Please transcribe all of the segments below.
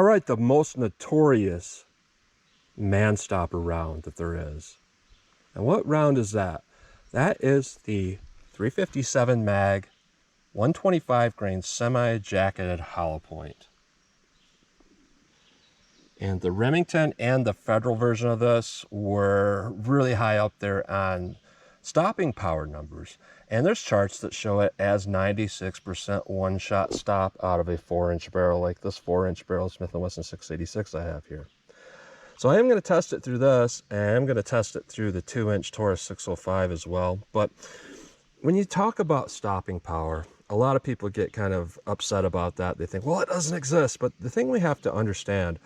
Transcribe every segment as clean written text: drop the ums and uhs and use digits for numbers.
right, the most notorious Manstopper round that there is. And what round is that? That is the 357 mag 125 grain semi-jacketed hollow point. And the Remington and the Federal version of this were really high up there on stopping power numbers. And there's charts that show it as 96% one-shot stop out of a 4-inch barrel, like this 4-inch barrel Smith & Wesson 686 I have here. So I am going to test it through this, and I'm going to test it through the 2-inch Taurus 605 as well. But when you talk about stopping power, a lot of people get kind of upset about that. They think, well, it doesn't exist. But the thing we have to understand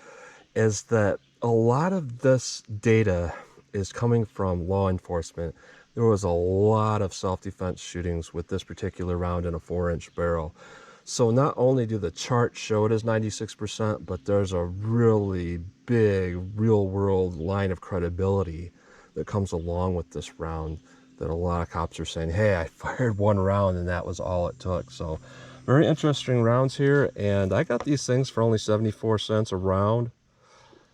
is that a lot of this data is coming from law enforcement. There was a lot of self-defense shootings with this particular round in a 4-inch barrel. So not only do the charts show it as 96%, but there's a really big real-world line of credibility that comes along with this round that a lot of cops are saying, hey, I fired one round and that was all it took. So very interesting rounds here, and I got these things for only 74 cents a round.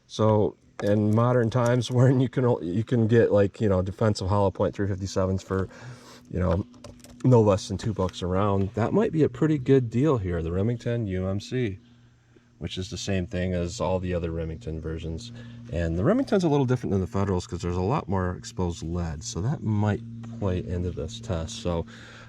So in modern times, when you can get, like, you know, defensive hollow point 357s for, you know, no less than $2 a round, that might be a pretty good deal here. The Remington UMC, which is the same thing as all the other Remington versions. And the Remington's a little different than the Federals because there's a lot more exposed lead, so that might play into this test. So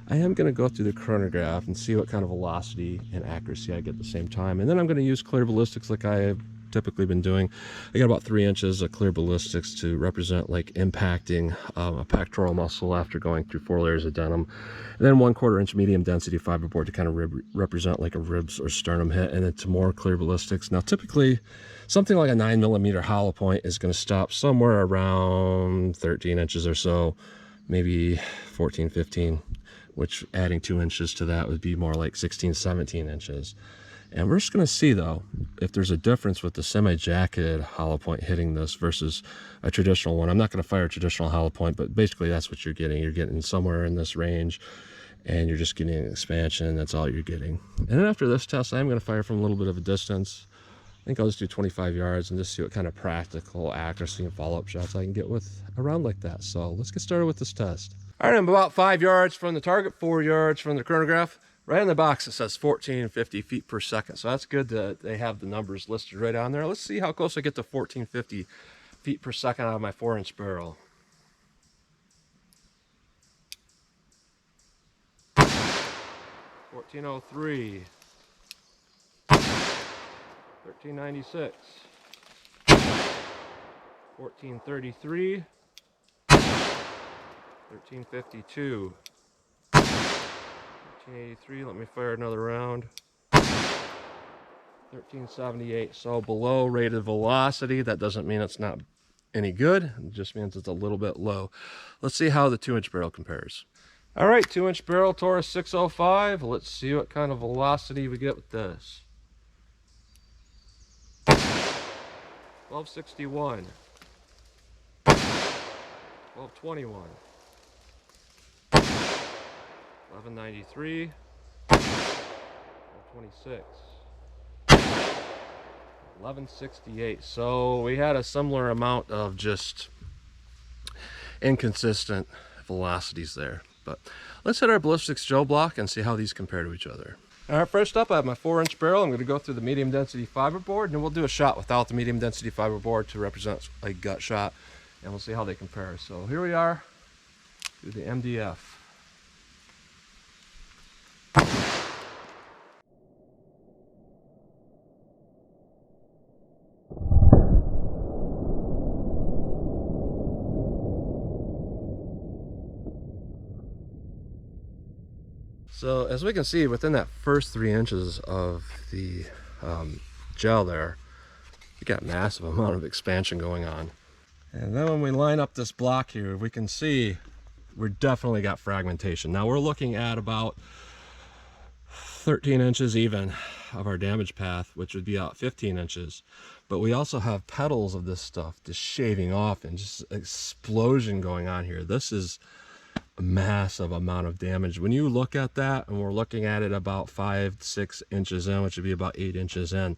I am going to go through the chronograph and see what kind of velocity and accuracy I get at the same time. And then I'm going to use clear ballistics like I have typically been doing. I got about 3 inches of clear ballistics to represent like impacting a pectoral muscle after going through 4 layers of denim, and then 1/4 inch medium density fiberboard to kind of represent like a ribs or sternum hit, and then to more clear ballistics. Now typically something like a 9mm hollow point is going to stop somewhere around 13 inches or so, maybe 14, 15, which adding 2 inches to that would be more like 16, 17 inches. And we're just going to see, though, if there's a difference with the semi-jacketed hollow point hitting this versus a traditional one. I'm not going to fire a traditional hollow point, but basically that's what you're getting. You're getting somewhere in this range, and you're just getting an expansion. That's all you're getting. And then after this test, I'm going to fire from a little bit of a distance. I think I'll just do 25 yards and just see what kind of practical accuracy and follow-up shots I can get with a round like that. So let's get started with this test. All right, I'm about 5 yards from the target, 4 yards from the chronograph. Right in the box it says 1450 feet per second, so that's good that they have the numbers listed right on there. Let's see how close I get to 1450 feet per second out of my 4-inch barrel. 1403, 1396, 1433, 1352. 1383, let me fire another round. 1378, so below rated velocity. That doesn't mean it's not any good, it just means it's a little bit low. Let's see how the 2-inch barrel compares. All right, 2-inch barrel Taurus 605. Let's see what kind of velocity we get with this. 1261, 1221, 1193, 126, 1168. So we had a similar amount of just inconsistent velocities there. But let's hit our ballistics Joe block and see how these compare to each other. All right, first up I have my 4-inch barrel. I'm going to go through the medium density fiberboard, and then we'll do a shot without the medium density fiberboard to represent a gut shot, and we'll see how they compare. So here we are, through the MDF. So as we can see, within that first 3 inches of the gel there, you got a massive amount of expansion going on. And then when we line up this block here, we can see we're definitely got fragmentation. Now we're looking at about 13 inches even of our damage path, which would be about 15 inches. But we also have petals of this stuff just shaving off and just explosion going on here. This is a massive amount of damage. When you look at that, and we're looking at it about 5 to 6 inches in, which would be about 8 inches in,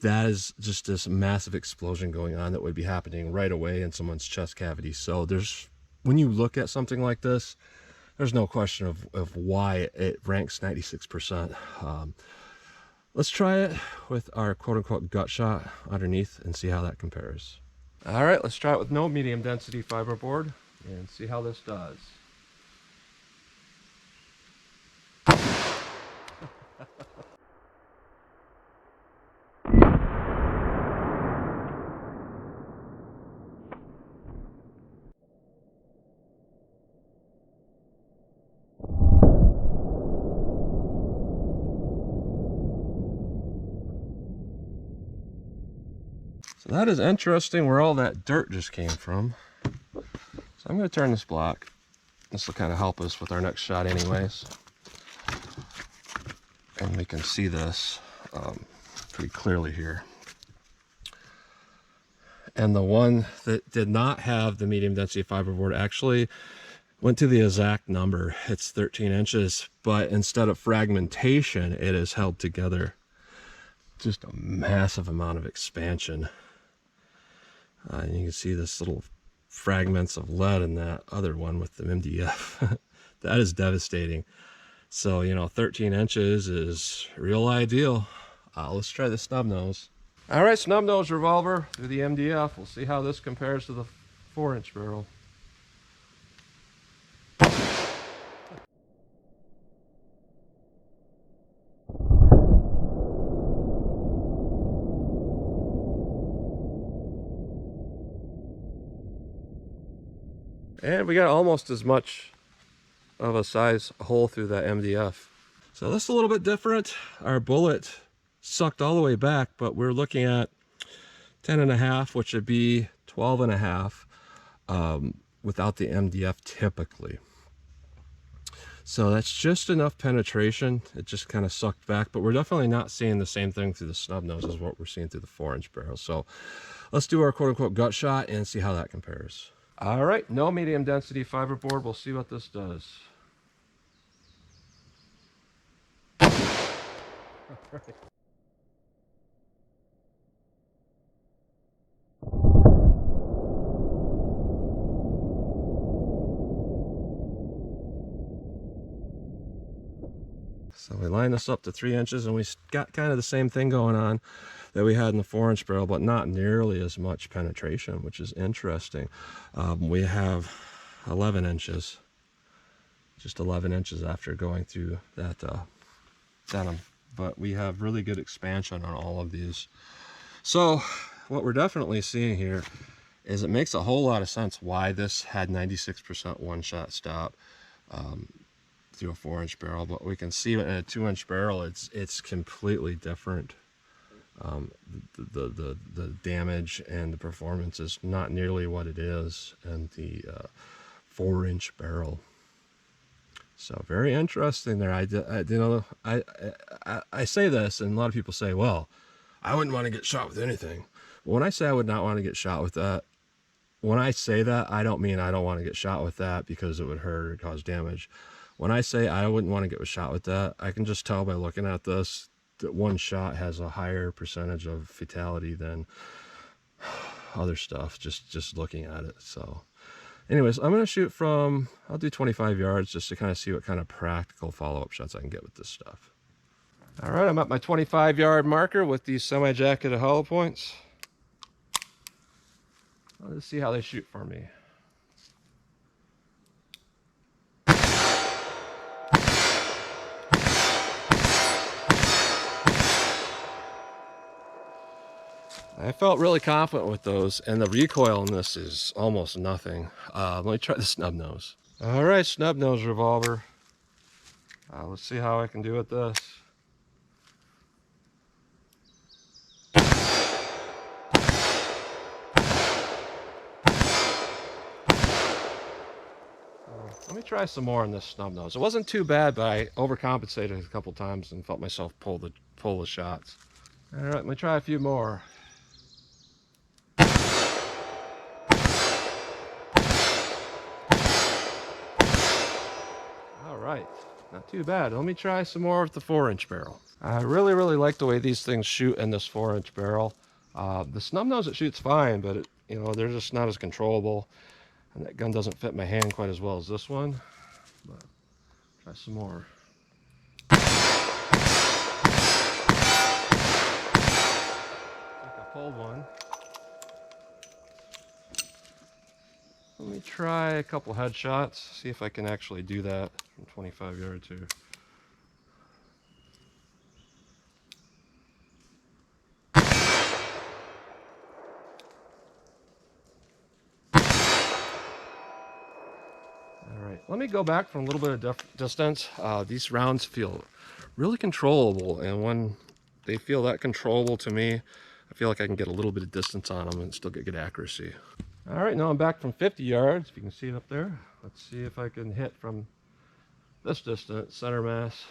that is just this massive explosion going on that would be happening right away in someone's chest cavity. So when you look at something like this, there's no question of why it ranks 96%. Let's try it with our quote-unquote gut shot underneath and see how that compares. All right, let's try it with no medium density fiberboard and see how this does. So that is interesting where all that dirt just came from. So I'm going to turn this block. This will kind of help us with our next shot anyways. And we can see this pretty clearly here. And the one that did not have the medium density fiberboard actually went to the exact number. It's 13 inches, but instead of fragmentation, it is held together. Just a massive amount of expansion. And you can see this little fragments of lead in that other one with the MDF. That is devastating. So, you know, 13 inches is real ideal. Let's try the snub nose. All right, snub nose revolver through the MDF. We'll see how this compares to the 4-inch barrel. And we got almost as much of a size hole through that MDF. So this is a little bit different. Our bullet sucked all the way back, but we're looking at 10.5, which would be 12.5 without the MDF typically. So that's just enough penetration. It just kind of sucked back, but we're definitely not seeing the same thing through the snub nose as what we're seeing through the 4-inch barrel. So let's do our quote-unquote gut shot and see how that compares. All right, no medium density fiberboard. We'll see what this does. All right. So we line this up to 3 inches and we got kind of the same thing going on that we had in the 4-inch barrel, but not nearly as much penetration, which is interesting. We have 11 inches, just 11 inches after going through that denim, but we have really good expansion on all of these. So what we're definitely seeing here is it makes a whole lot of sense why this had 96% one-shot stop through a 4-inch barrel, but we can see in a 2-inch barrel it's completely different. The damage and the performance is not nearly what it is in the 4-inch barrel. So very interesting there. I say this, and a lot of people say, well, I wouldn't want to get shot with anything. But when I say I would not want to get shot with that, when I say that, I don't mean I don't want to get shot with that because it would hurt or cause damage. When I say I wouldn't want to get shot with that, I can just tell by looking at this that one shot has a higher percentage of fatality than other stuff, just looking at it. So anyways, I'm going to shoot from, I'll do 25 yards just to kind of see what kind of practical follow-up shots I can get with this stuff. All right, I'm at my 25-yard marker with these semi-jacketed hollow points. Let's see how they shoot for me. I felt really confident with those, and the recoil on this is almost nothing. Let me try the snub nose. All right, snub nose revolver. Let's see how I can do with this. Let me try some more on this snub nose. It wasn't too bad, but I overcompensated a couple times and felt myself pull the shots. All right, let me try a few more. All right, not too bad. Let me try some more with the 4-inch barrel. I really, really like the way these things shoot in this 4-inch barrel. The snub nose, it shoots fine, but it, you know, they're just not as controllable. And that gun doesn't fit my hand quite as well as this one. But try some more. Like I pulled one. Let me try a couple headshots, see if I can actually do that from 25 yards here. Let me go back from a little bit of distance. These rounds feel really controllable, and when they feel that controllable to me, I feel like I can get a little bit of distance on them and still get good accuracy. All right, now I'm back from 50 yards, if you can see it up there. Let's see if I can hit from this distance, center mass.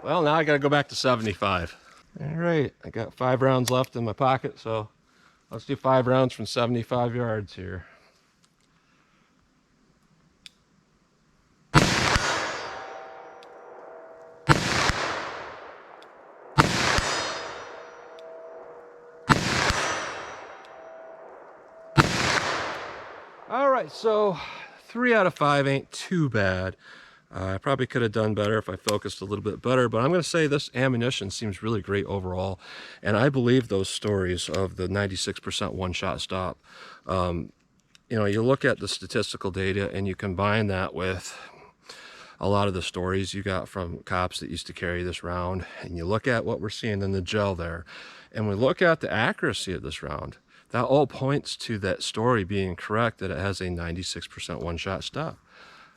Well, now I gotta go back to 75. All right, I got 5 rounds left in my pocket, so let's do 5 rounds from 75 yards here. All right, so 3 out of 5 ain't too bad. I probably could have done better if I focused a little bit better, but I'm going to say this ammunition seems really great overall. And I believe those stories of the 96% one-shot stop. You know, you look at the statistical data and you combine that with a lot of the stories you got from cops that used to carry this round, and you look at what we're seeing in the gel there, and we look at the accuracy of this round. That all points to that story being correct, that it has a 96% one-shot stop.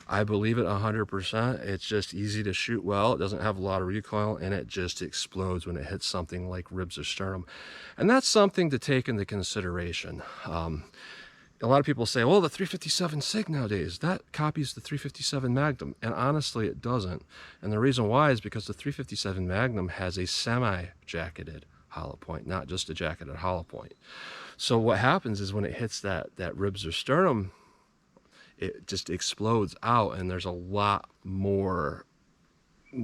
I believe it 100%. It's just easy to shoot well. It doesn't have a lot of recoil, and it just explodes when it hits something like ribs or sternum. And that's something to take into consideration. A lot of people say, well, the 357 SIG nowadays, that copies the 357 Magnum. And honestly, it doesn't. And the reason why is because the 357 Magnum has a semi-jacketed hollow point, not just a jacketed hollow point. So what happens is when it hits that ribs or sternum, it just explodes out, and there's a lot more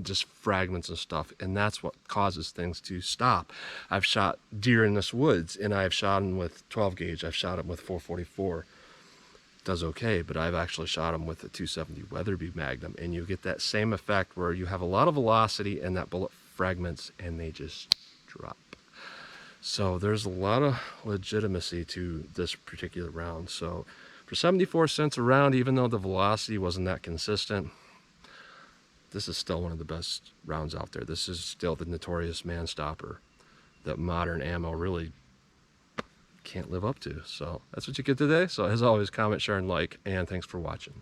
just fragments and stuff, and that's what causes things to stop. I've shot deer in this woods, and I've shot them with 12 gauge. I've shot them with 444. Does okay, but I've actually shot them with a 270 Weatherby Magnum, and you get that same effect where you have a lot of velocity and that bullet fragments, and they just drop. So there's a lot of legitimacy to this particular round. So for 74 cents a round, even though the velocity wasn't that consistent, this is still one of the best rounds out there. This is still the Notorious Manstopper that modern ammo really can't live up to. So that's what you get today. So as always, comment, share, and like, and thanks for watching.